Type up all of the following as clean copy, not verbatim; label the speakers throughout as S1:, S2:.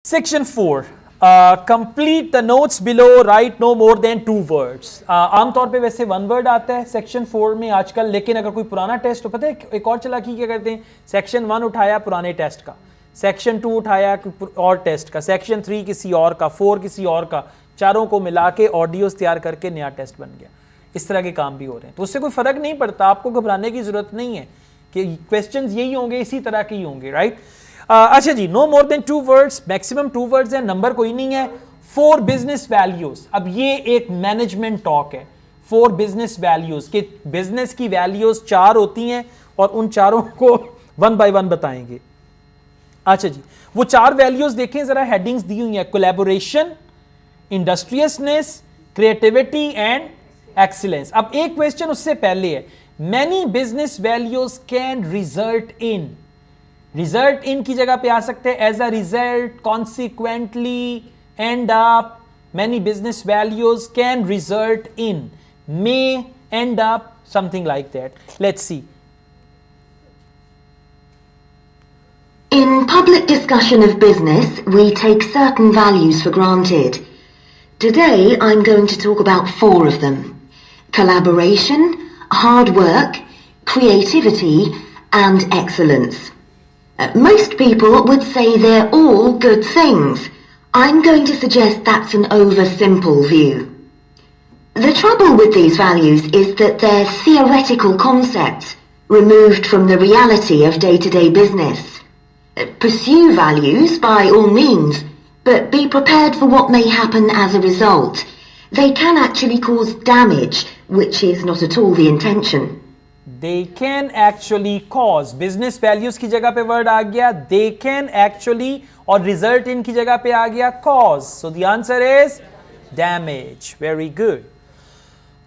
S1: Section 4. Complete the notes below, write no more than 2 words. आमतौर पे वैसे 1 word आता है सेक्शन 4 में आजकल, लेकिन अगर कोई पुराना टेस्ट हो, पता है एक और चालाकी क्या करते हैं, सेक्शन 1 उठाया पुराने टेस्ट का, सेक्शन 2 उठाया और टेस्ट का, सेक्शन 3 किसी और का, 4 किसी और का, चारों को मिला के ऑडियोज तैयार करके नया टेस्ट बन गया। इस तरह के काम भी हो रहे हैं, तो उससे कोई फर्क नहीं पड़ता, आपको घबराने की जरूरत नहीं है कि क्वेश्चंस यही होंगे, इसी तरह के ही होंगे, राइट। अच्छा जी, no more than 2 words, maximum 2 words है, नंबर कोई नहीं है। 4 बिजनेस वैल्यूज, अब ये एक मैनेजमेंट टॉक है। 4 बिजनेस वैल्यूज कि बिजनेस की वैल्यूज 4 होती हैं और उन चारों को 1 बाय 1 बताएंगे। अच्छा जी, वो 4 वैल्यूज देखें जरा, हेडिंग्स दी हुई हैं, collaboration, industriousness, creativity and excellence. अब एक क्वेश्चन उससे पहले है, many business values can result in, result in की जगह पे आ सकते हैं as a result, consequently, end up. Many business values can result in, may, end up, something like that. Let's see.
S2: In public discussion of business, we take certain values for granted. Today, I'm going to talk about 4 of them: collaboration, hard work, creativity, and excellence. Most people would say they're all good things. I'm going to suggest that's an oversimple view. The trouble with these values is that they're theoretical concepts, removed from the reality of day-to-day business. Pursue values by all means, but be prepared for what may happen as a result. They can actually cause damage, which is not at all the intention.
S1: They can actually cause, business values की जगह पे word आ गया they can actually, और result in की जगह पे आ गया cause. So the answer is damage. Very good.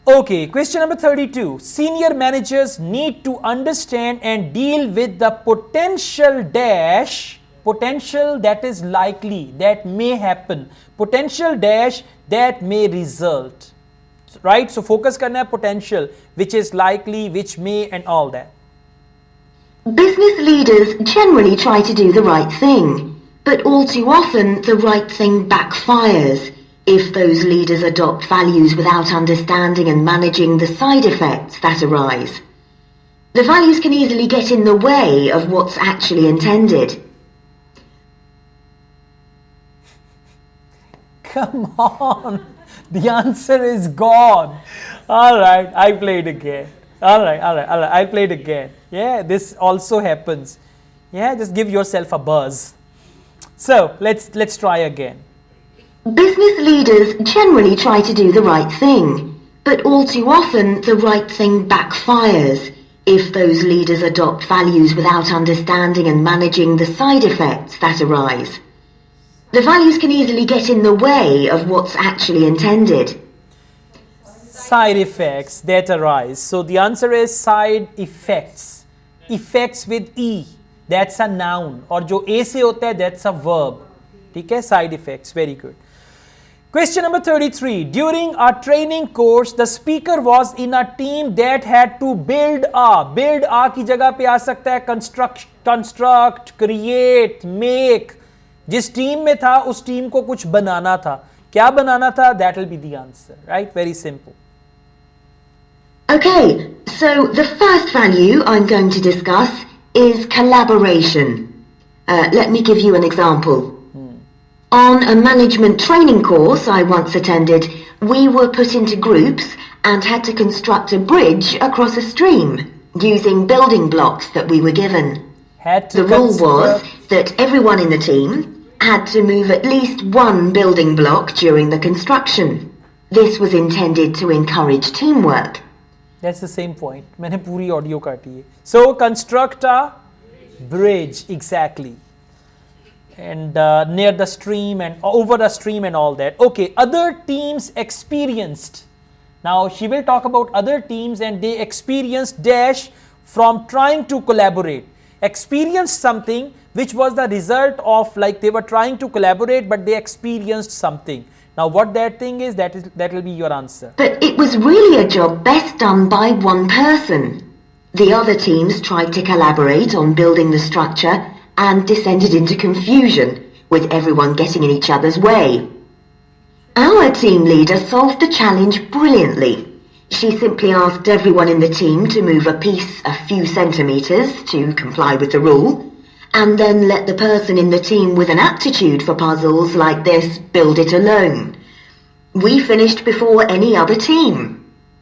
S1: Okay, question number 32. Senior managers need to understand and deal with the potential dash, potential that is likely, that may happen, potential dash that may result. Right? So focus करना है potential, which is likely, which may, and all that.
S2: Business leaders generally try to do the right thing, but all too often the right thing backfires if those leaders adopt values without understanding and managing the side effects that arise. The values can easily get in the way of what's actually intended.
S1: Come on. The answer is gone. All right, I played again. All right. I played again. Yeah, this also happens. Yeah, just give yourself a buzz. So let's try again.
S2: Business leaders generally try to do the right thing, but all too often the right thing backfires if those leaders adopt values without understanding and managing the side effects that arise. The values can easily get in the way of what's actually intended.
S1: Side effects that arise. So the answer is side effects. Effects with E. That's a noun. और जो A से होता है that's a verb. ठीक है, side effects. Very good. Question number 33. During our training course, the speaker was in a team that had to build a की जगह पे आ सकता है construct, create, make. जिस टीम में था उस टीम को कुछ बनाना था, क्या बनाना था, that will be the answer, right? Very simple.
S2: Okay, so the first value I'm going to discuss is collaboration. Let me give you an example. On a management training course I once attended, we were put into groups and had to construct a bridge across a stream using building blocks that we were given. The rule was that everyone in the team had to move at least one building block during the construction. This was intended to encourage teamwork.
S1: That's the same point. मैंने पूरी audio काटी है. So construct a bridge, exactly. And near the stream and over the stream and all that. Okay, other teams experienced. Now she will talk about other teams and they experienced dash from trying to collaborate. Experienced something which was the result of, like, they were trying to collaborate but they experienced something. Now what that thing is, that will be your answer.
S2: But it was really a job best done by one person. The other teams tried to collaborate on building the structure and descended into confusion with everyone getting in each other's way. Our team leader solved the challenge brilliantly. She simply asked everyone in the team to move a piece a few centimetres to comply with the rule, and then let the person in the team with an aptitude for puzzles like this build it alone. We finished before any other team.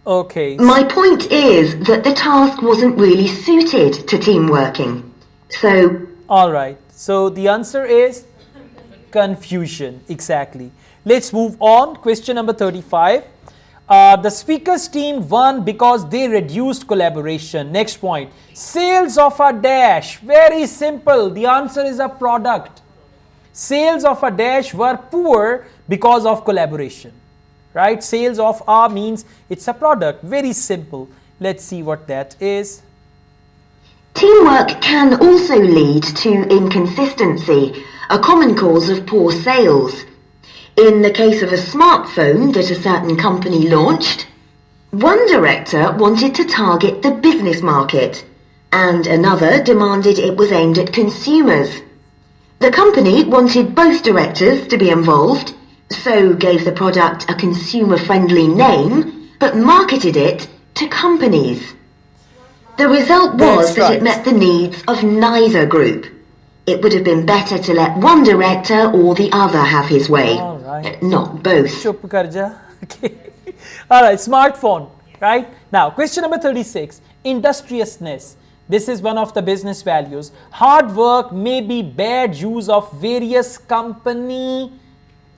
S1: Okay.
S2: My point is that the task wasn't really suited to team working. So...
S1: All right. So the answer is confusion. Exactly. Let's move on. Question number 35. The speakers team won because they reduced collaboration. Next point. Sales of a dash. Very simple. The answer is a product. Sales of a dash were poor because of collaboration. Right? Sales of a means it's a product. Very simple. Let's see what that is.
S2: Teamwork can also lead to inconsistency, a common cause of poor sales. In the case of a smartphone that a certain company launched, one director wanted to target the business market, and another demanded it was aimed at consumers. The company wanted both directors to be involved, so gave the product a consumer-friendly name, but marketed it to companies. The result was that it met the needs of neither group. It would have been better to let one director or the other have his way, not both.
S1: Chup kar ja. Okay. All right, smartphone, right? Now, question number 36, industriousness. This is one of the business values. Hard work may be bad use of various company,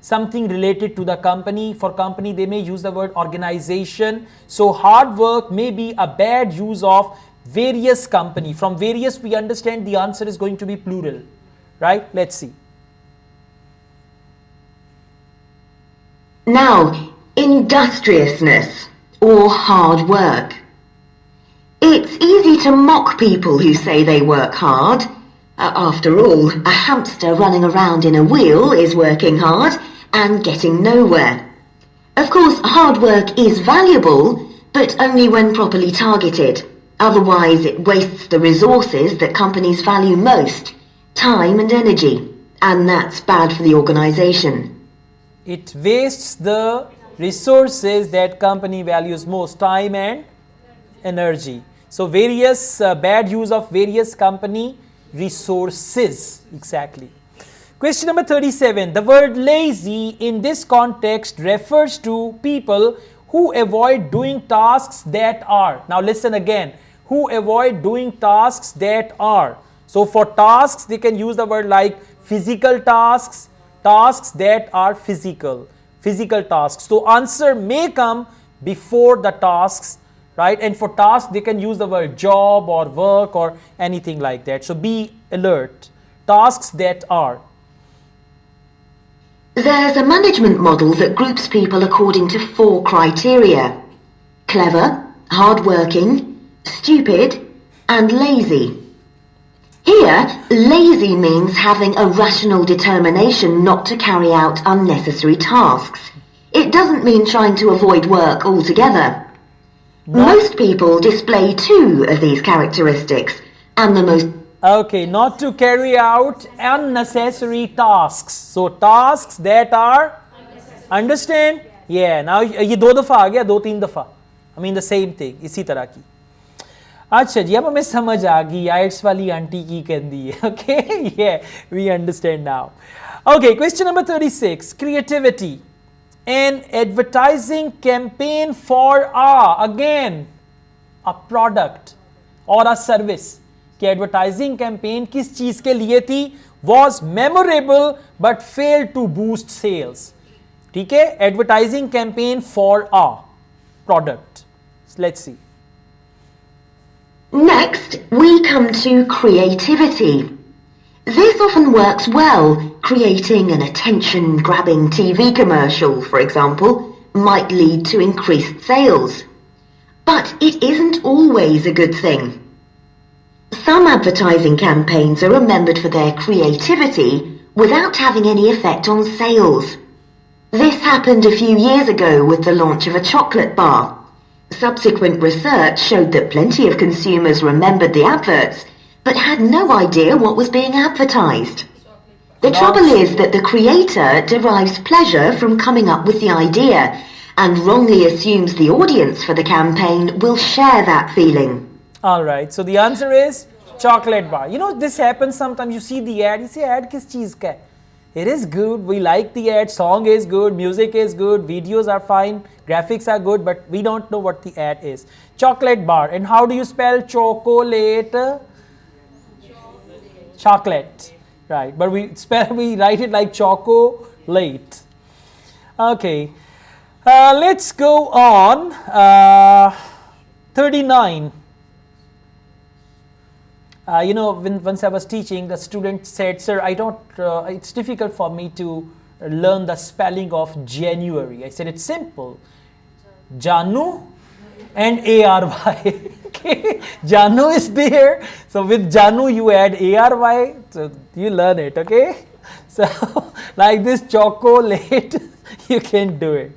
S1: something related to the company. For company, they may use the word organization. So hard work may be a bad use of various company. From various, we understand the answer is going to be plural, right? Let's see.
S2: Now, industriousness or hard work. It's easy to mock people who say they work hard. After all, a hamster running around in a wheel is working hard and getting nowhere. Of course, hard work is valuable, but only when properly targeted. Otherwise, it wastes the resources that companies value most, time and energy, and that's bad for the organization.
S1: It wastes the resources that company values most, time and energy. So various bad use of various company resources. Exactly. Question number 37. The word lazy in this context refers to people who avoid doing tasks that are. Now listen again. Who avoid doing tasks that are. So for tasks, they can use the word like physical tasks, tasks that are physical tasks. So answer may come before the tasks, right? And for tasks, they can use the word job or work or anything like that. So be alert. Tasks that are.
S2: There's a management model that groups people according to 4 criteria: clever, hardworking, stupid, and lazy. Here, lazy means having a rational determination not to carry out unnecessary tasks. It doesn't mean trying to avoid work altogether. Most people display 2 of these characteristics, and the most...
S1: Okay, not to carry out unnecessary tasks. So tasks that are... Understand? Yeah, now ये 2 दफा आ गया, 2-3 दफा. I mean the same thing, इसी तरह की. अच्छा जी, अब हमें समझ आ गई आइट्स वाली आंटी की कहती है. Okay, yeah, we understand now. Okay, question number 36, creativity. An advertising campaign for again, a product or a service. कि advertising campaign किस चीज के लिए थी? Was memorable but failed to boost sales. ठीक है? Advertising campaign for a product. So let's see.
S2: Next, we come to creativity. This often works well. Creating an attention-grabbing TV commercial, for example, might lead to increased sales. But it isn't always a good thing. Some advertising campaigns are remembered for their creativity without having any effect on sales. This happened a few years ago with the launch of a chocolate bar. Subsequent research showed that plenty of consumers remembered the adverts, but had no idea what was being advertised. The trouble is that the creator derives pleasure from coming up with the idea and wrongly assumes the audience for the campaign will share that feeling.
S1: All right, so the answer is chocolate bar. You know, this happens sometimes. You see the ad, you say ad kis cheez ka hai? It is good, we like the ad, song is good, music is good, videos are fine, graphics are good, but we don't know what the ad is. Chocolate bar. And how do you spell chocolate? Chocolate. Right, but we write it like chocolate. Okay, let's go on. 39. You know, once I was teaching, the student said, "Sir, I don't. It's difficult for me to learn the spelling of January." I said, "It's simple. Janu and ARY." Okay, Janu is there. So with Janu you add ARY. So you learn it. Okay. So like this chocolate, you can do it.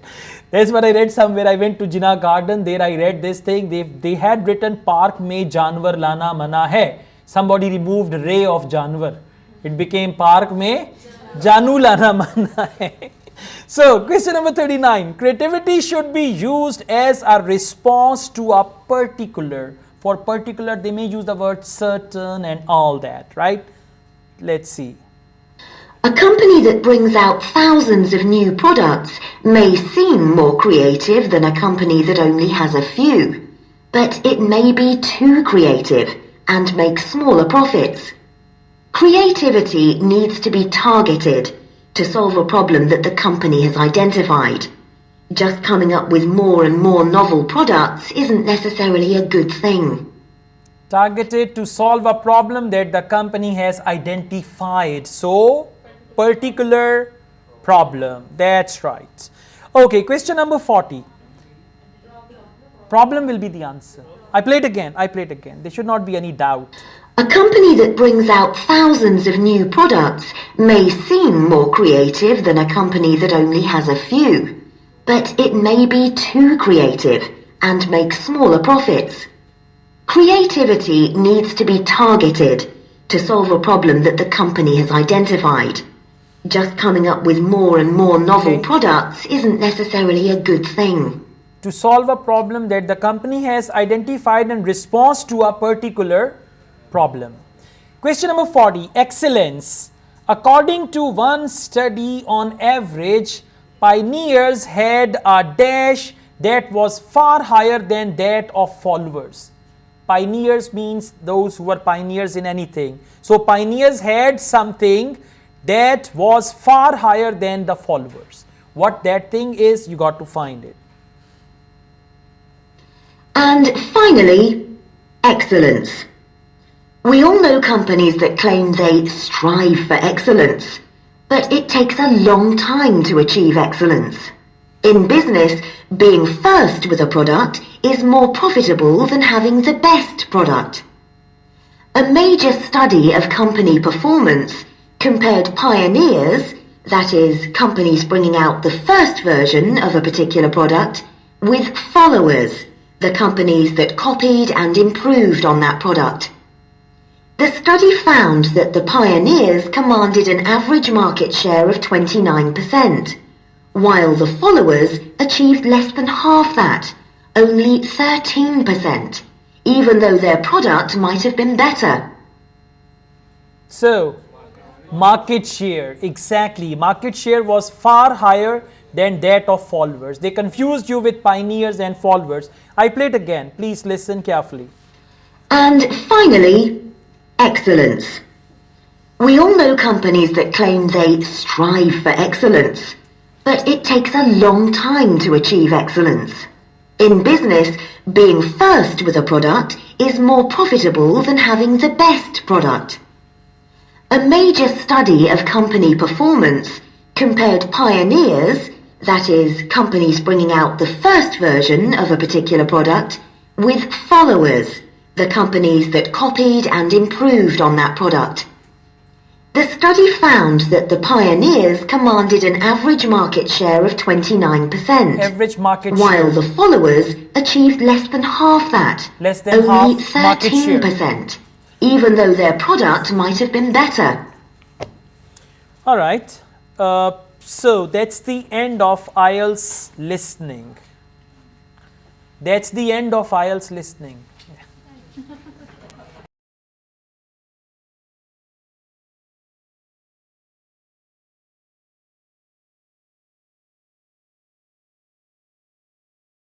S1: That's what I read somewhere. I went to Jinnah Garden. There I read this thing. They had written park mein janwar lana mana hai. Somebody removed ray of janwar. It became park mein janu lana mana hai. So question number 39. Creativity should be used as a response to a particular. For particular, they may use the word certain and all that, right? Let's see.
S2: A company that brings out thousands of new products may seem more creative than a company that only has a few, but it may be too creative and make smaller profits. Creativity needs to be targeted to solve a problem that the company has identified. Just coming up with more and more novel products isn't necessarily a good thing.
S1: Targeted to solve a problem that the company has identified. So, particular problem. That's right. Okay, question number 40. Problem will be the answer. I play it again. There should not be any doubt.
S2: A company that brings out thousands of new products may seem more creative than a company that only has a few, but it may be too creative and make smaller profits. Creativity needs to be targeted to solve a problem that the company has identified. Just coming up with more and more novel products isn't necessarily a good thing.
S1: To solve a problem that the company has identified in response to a particular problem. Question number 40. Excellence. According to one study, on average, pioneers had a dash that was far higher than that of followers. Pioneers means those who were pioneers in anything. So pioneers had something that was far higher than the followers. What that thing is, you got to find it.
S2: And finally, excellence. We all know companies that claim they strive for excellence, but it takes a long time to achieve excellence. In business, being first with a product is more profitable than having the best product. A major study of company performance compared pioneers, that is, companies bringing out the first version of a particular product, with followers, the companies that copied and improved on that product. The study found that the pioneers commanded an average market share of 29%, while the followers achieved less than half that, only 13%, even though their product might have been better.
S1: So, market share, exactly. Market share was far higher than that of followers. They confused you with pioneers and followers. I play it again. Please listen carefully.
S2: And finally, excellence. We all know companies that claim they strive for excellence, but it takes a long time to achieve excellence. In business, being first with a product is more profitable than having the best product. A major study of company performance compared pioneers, that is, companies bringing out the first version of a particular product, with followers, the companies that copied and improved on that product. The study found that the pioneers commanded an average market share of 29%,
S1: Average market
S2: while
S1: share.
S2: the followers achieved less than half that,
S1: Less than
S2: only
S1: half market share.
S2: 13%, even though their product might have been better.
S1: All right. So that's the end of IELTS listening. That's the end of IELTS listening.